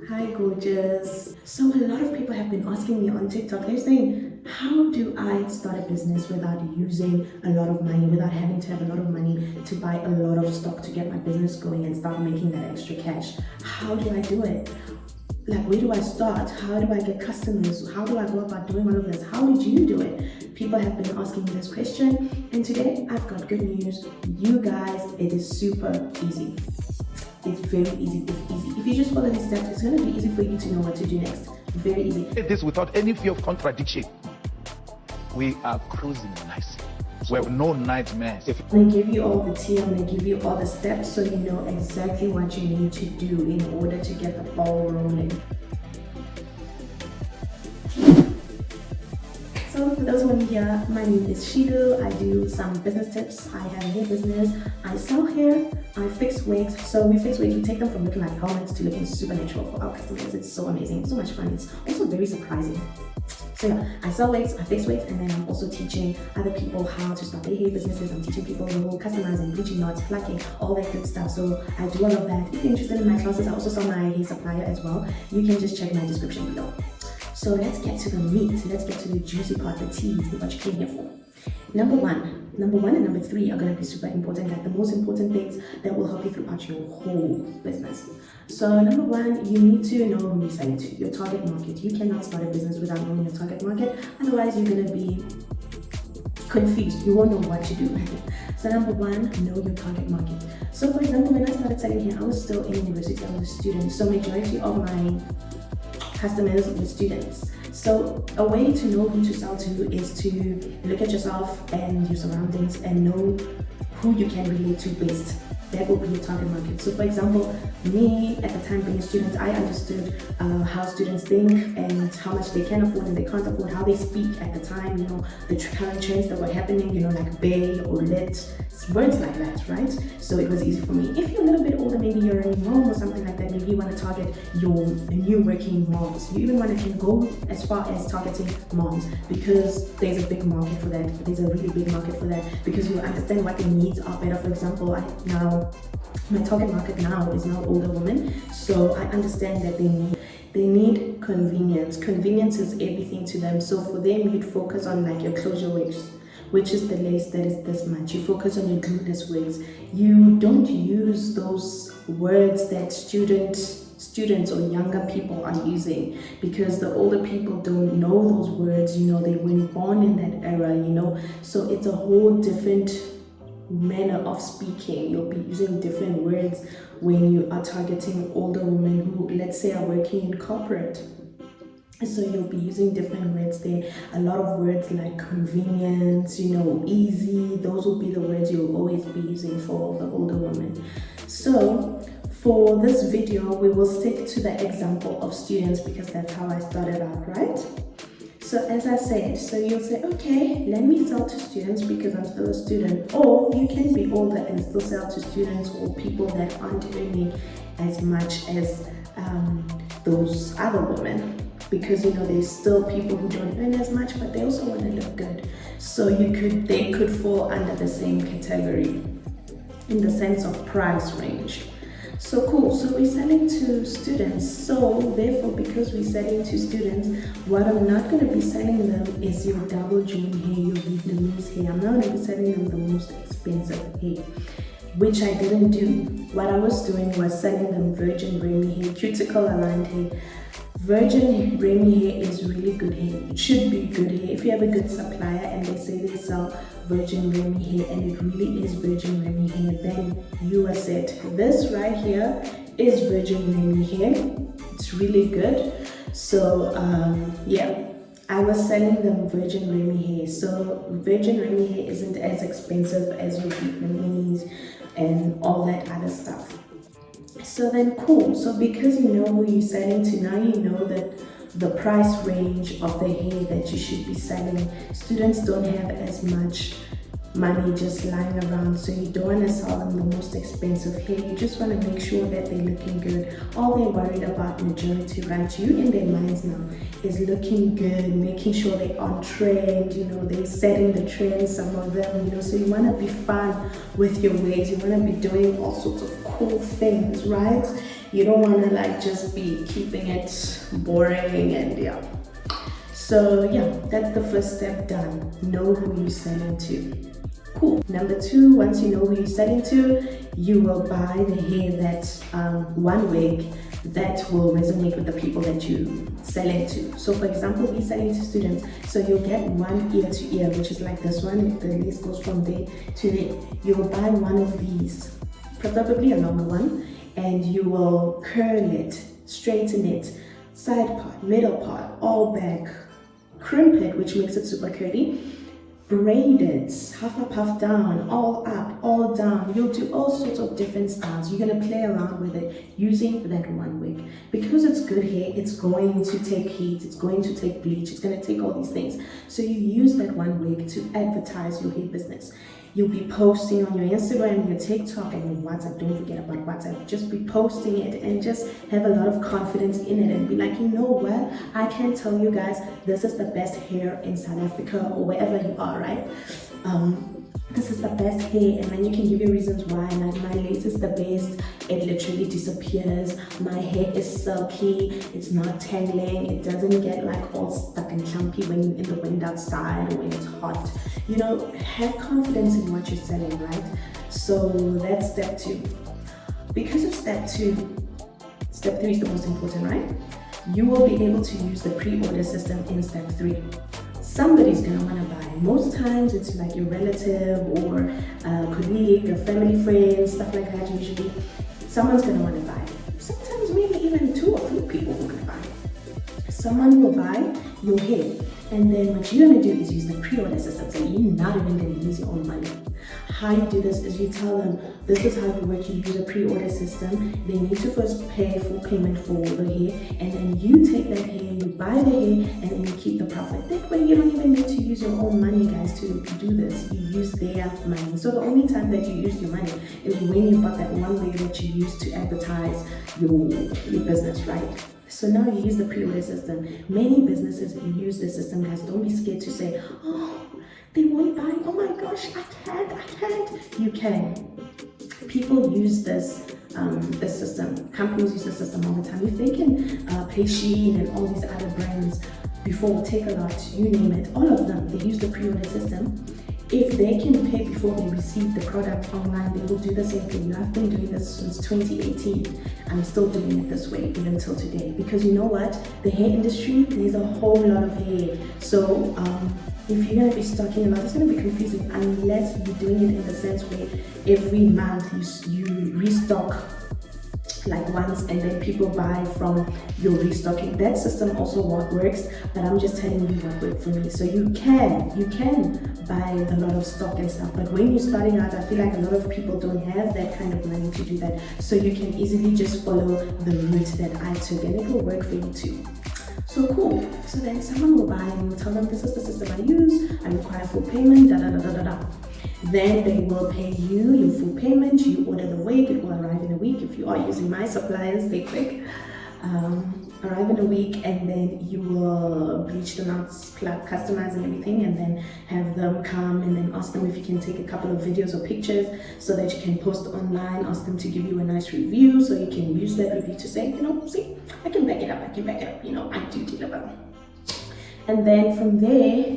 Hi, gorgeous. So, a lot of people have been asking me on TikTok, they're saying, how do I start a business without using a lot of money, without having to have a lot of money to buy a lot of stock to get my business going and start making that extra cash? How do I do it? Like, where do I start? How do I get customers? How do I go about doing all of this? How did you do it? People have been asking me this question, and today I've got good news. You guys, it is super easy. It's very easy. It's easy. If you just follow these steps, it's going to be easy for you to know what to do next. Very easy. This without any fear of contradiction. We are cruising nicely. We have no nightmares. I'm going to give you all the tea. I'm going to give you all the steps so you know exactly what you need to do in order to get the ball rolling. So for those who are new here, my name is Shido. I do some business tips. I have a hair business. I sell hair. I fix wigs. So we fix wigs. We take them from looking like helmets to looking super natural for our customers. It's so amazing. It's so much fun. It's also very surprising. So yeah, I sell wigs, I fix wigs, and then I'm also teaching other people how to start their hair businesses. I'm teaching people the whole customizing, bleaching knots, plucking, all that good stuff. So I do all of that. If you're interested in my classes, I also sell my hair supplier as well. You can just check my description below. So let's get to the meat. Let's get to the juicy part, the tea, what you came here for. Number one and number three are going to be super important, like the most important things that will help you throughout your whole business. So number one, you need to know who you're selling to, your target market. You cannot start a business without knowing your target market. Otherwise, you're going to be confused. You won't know what to do. So number one, know your target market. So for example, when I started selling here, I was still in university. I was a student. So majority of my customers were students. So a way to know who to sell to is to look at yourself and your surroundings and know who you can relate to best. That will be your target market. So for example, me at the time being a student, I understood how students think and how much they can afford and they can't afford, how they speak at the time, you know, the current trends that were happening, you know, like bay or lit, words like that, right? So it was easy for me. If you're a little bit older, maybe you're a mom or something like that, maybe you want to target your new working moms. You even want to can go as far as targeting moms because there's a big market for that. There's a really big market for that because you understand what their needs are better. For example, my target market now is now older women, so I understand that they need convenience. Convenience is everything to them. So for them, you'd focus on like your closure wigs, which is the lace that is this much. You focus on your glueless wigs. You don't use those words that students or younger people are using because the older people don't know those words. You know, they weren't born in that era, you know, so it's a whole different manner of speaking. You'll be using different words when you are targeting older women who, let's say, are working in corporate. So you'll be using different words there. A lot of words like convenience, you know, easy, those will be the words you'll always be using for the older women. So for this video, we will stick to the example of students because that's how I started out, right? So as I said, so you'll say, okay, let me sell to students because I'm still a student. Or you can be older and still sell to students or people that aren't earning as much as those other women. Because, you know, there's still people who don't earn as much, but they also want to look good. So they could fall under the same category in the sense of price range. So cool, so we're selling to students. So therefore, because we're selling to students, what I'm not going to be selling them is your double joint hair, your Vietnamese hair. I'm not going to be selling them the most expensive hair, which I didn't do. What I was doing was selling them virgin Remy hair, cuticle aligned hair. Virgin Remy hair is really good hair. It should be good hair. If you have a good supplier and they say they sell virgin Remy hair and it really is virgin Remy hair, then you are set. This right here is virgin Remy hair. It's really good. So yeah, I was selling them virgin Remy hair. So virgin Remy hair isn't as expensive as your Vietnamese and all that other stuff. So then cool, so because you know who you're selling to, now you know that the price range of the hair that you should be selling. Students don't have as much money just lying around, so you don't want to sell them the most expensive hair. You just want to make sure that they're looking good. All they're worried about, majority, right, you in their minds now, is looking good, making sure they're on trend, you know, they're setting the trend, some of them, you know, so you want to be fun with your wigs, you want to be doing all sorts of cool things, right? You don't want to like just be keeping it boring and yeah. So yeah, that's the first step done. Know who you're selling to. Cool. Number 2, once you know who you're selling to, you will buy the hair that one wig that will resonate with the people that you selling to. So for example, we're selling to students, so you'll get one ear to ear, which is like this one. If the lace goes from there to there, you will buy one of these, preferably a longer one, and you will curl it, straighten it, side part, middle part, all back, crimp it, which makes it super curly, braid it, half up, half down, all up, all down. You'll do all sorts of different styles. You're going to play around with it using that one wig. Because it's good hair, it's going to take heat, it's going to take bleach, it's going to take all these things. So you use that one wig to advertise your hair business. You'll be posting on your Instagram, your TikTok, and your WhatsApp. Don't forget about WhatsApp. Just be posting it and just have a lot of confidence in it and be like, you know what? I can tell you guys, this is the best hair in South Africa or wherever you are, right? This is the best hair, and then you can give you reasons why. Like, my lace is the best, it literally disappears, my hair is silky, it's not tangling, it doesn't get like all stuck and clumpy when you're in the wind outside or when it's hot. You know, have confidence in what you're selling, right? So that's step 2. Because of step 2, step 3 is the most important, right? You will be able to use the pre-order system in step 3. Somebody's gonna wanna buy. Most times it's like your relative or a colleague, a family friend, stuff like that. Usually someone's gonna wanna buy. Sometimes maybe even 2 or 3 people will buy. Someone will buy your hair, and then what you're gonna do is use the pre-order system. So you're not even gonna use your own money. How you do this is you tell them, this is how you work. You use a pre-order system. They need to first pay full payment for the hair, and then you take that hair, you buy the hair, and then you keep the profit. That way you don't even need to use your own money, guys, to do this. You use their money. So the only time that you use your money is when you bought that one way that you use to advertise your business, right? So now you use the pre-order system. Many businesses use the system, guys. Don't be scared to say, oh, they won't buy. Oh my gosh, I can't. You can. People use this system. Companies use the system all the time. If they can pay Shein and all these other brands before Take a Lot, you name it, all of them, they use the pre-order system. If they can pay before they receive the product online, they will do the same for you. I've been doing this since 2018. I'm still doing it this way even till today. Because you know what? The hair industry, there's a whole lot of hair. So if you're going to be stocking a lot, it's going to be confusing unless you're doing it in the sense where every month you restock like once, and then people buy from your restocking. That system also works, but I'm just telling you what worked for me. So you can buy a lot of stock and stuff, but when you're starting out, I feel like a lot of people don't have that kind of money to do that. So you can easily just follow the route that I took, and it will work for you too. So cool. So then someone will buy and you'll tell them, this is the system I use, I require full payment, Then they will pay you your full payment. You order the wig, it will arrive in a week. If you are using my suppliers, they quick. Arrive in a week, and then you will bleach them out, customize and everything, and then have them come and then ask them if you can take a couple of videos or pictures so that you can post online. Ask them to give you a nice review so you can use that review to say, you know, see, I can back it up, you know, I do deliver. And then from there,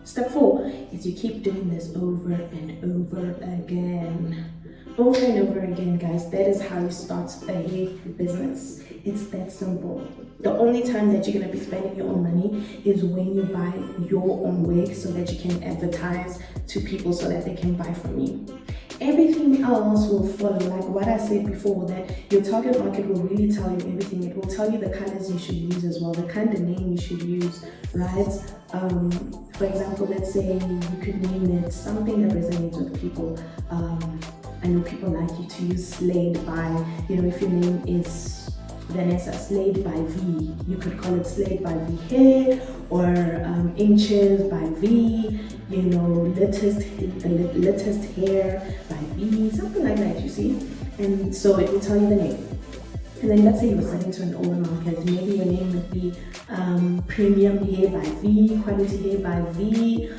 step 4 is you keep doing this over and over again. Over and over again, guys. That is how you start a hair business. It's that simple. The only time that you're going to be spending your own money is when you buy your own wig so that you can advertise to people so that they can buy from you. Everything else will follow, like what I said before, that your target market will really tell you everything. It will tell you the colors you should use as well, the kind of name you should use, right? For example, let's say you could name it something that resonates with people. I know people like you to use Slayed by, you know, if your name is Vanessa, Slayed by V, you could call it Slayed by V Hair, or Inches by V, you know, Latest Hair by V, something like that, you see? And so it will tell you the name. And then let's say you were selling to an older market, maybe your name would be Premium Hair by V, Quality Hair by V,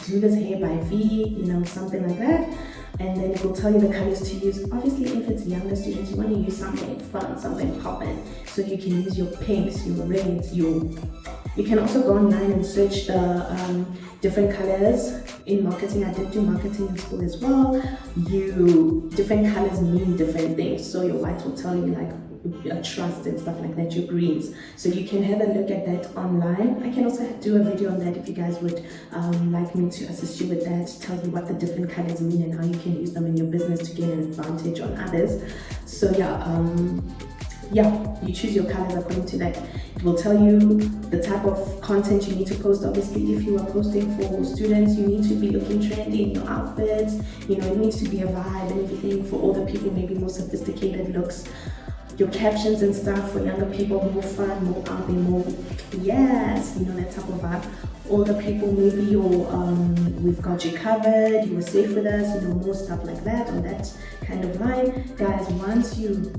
Do This Hair by V, you know, something like that. and then it will tell you the colors to use. Obviously, if it's younger students, you want to use something fun, something popping, so you can use your pinks, your reds, you can also go online and search the different colors in marketing. I did do marketing in school as well. Different colors mean different things. So your whites will tell you like a trust and stuff like that, your greens. So you can have a look at that online. I can also do a video on that if you guys would like me to assist you with that, tell you what the different colors mean and how you can use them in your business to gain an advantage on others. So you choose your colors according to that. It will tell you the type of content you need to post. Obviously, if you are posting for students, you need to be looking trendy in your outfits. You know, it needs to be a vibe and everything. For older people, maybe more sophisticated looks. Your captions and stuff for younger people, more fun, more out there, more yes, you know, that type of vibe. Older people, maybe we've got you covered, you were safe with us, you know, more stuff like that, on that kind of line. Guys, once you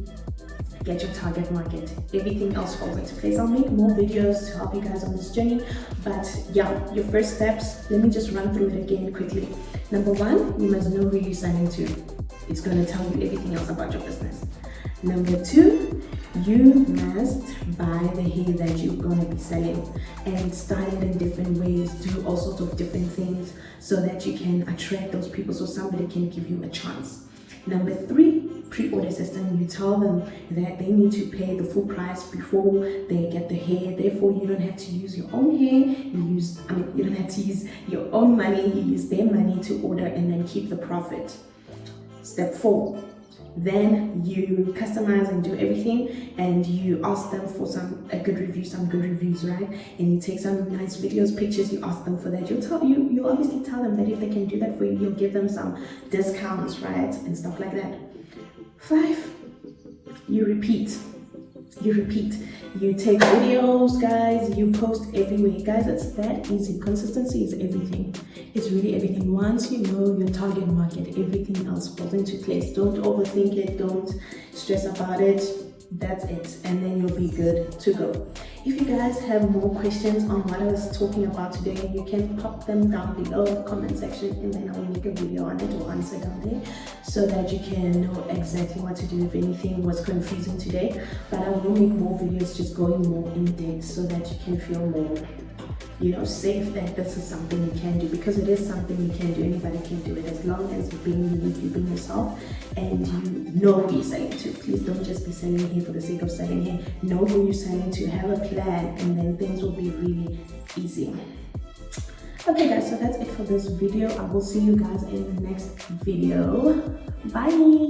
get your target market, everything else falls into place. I'll make more videos to help you guys on this journey, but yeah, your first steps, let me just run through it again quickly. Number one, you must know who you're selling to. It's going to tell you everything else about your business. Number two, you must buy the hair that you're going to be selling and style it in different ways, do all sorts of different things so that you can attract those people, so somebody can give you a chance. Number three, pre-order system. You tell them that they need to pay the full price before they get the hair. Therefore, you don't have to use your own hair. You don't have to use your own money. You use their money to order and then keep the profit. Step four, then you customize and do everything, and you ask them for some good reviews, right? And you take some nice videos, pictures, you ask them for that. You obviously tell them that if they can do that for you, you'll give them some discounts, right? And stuff like that. 5, you repeat. You take videos, guys, you post everywhere. Guys, it's that easy. Consistency is everything. It's really everything. Once you know your target market, everything else falls into place. Don't overthink it. Don't stress about it. That's it. And then you'll be good to go. If you guys have more questions on what I was talking about today, you can pop them down below in the comment section, and then I will make a video on it or answer down there so that you can know exactly what to do if anything was confusing today. But I will make more videos just going more in depth so that you can feel more, you know, safe that this is something you can do, because it is something you can do. Anybody can do it as long as you're being unique, you're being yourself, and you know who you're selling to. Please don't just be selling here for the sake of selling here. Know who you're selling to, have a plan, and then things will be really easy. Okay guys, so that's it for this video. I will see you guys in the next video. Bye.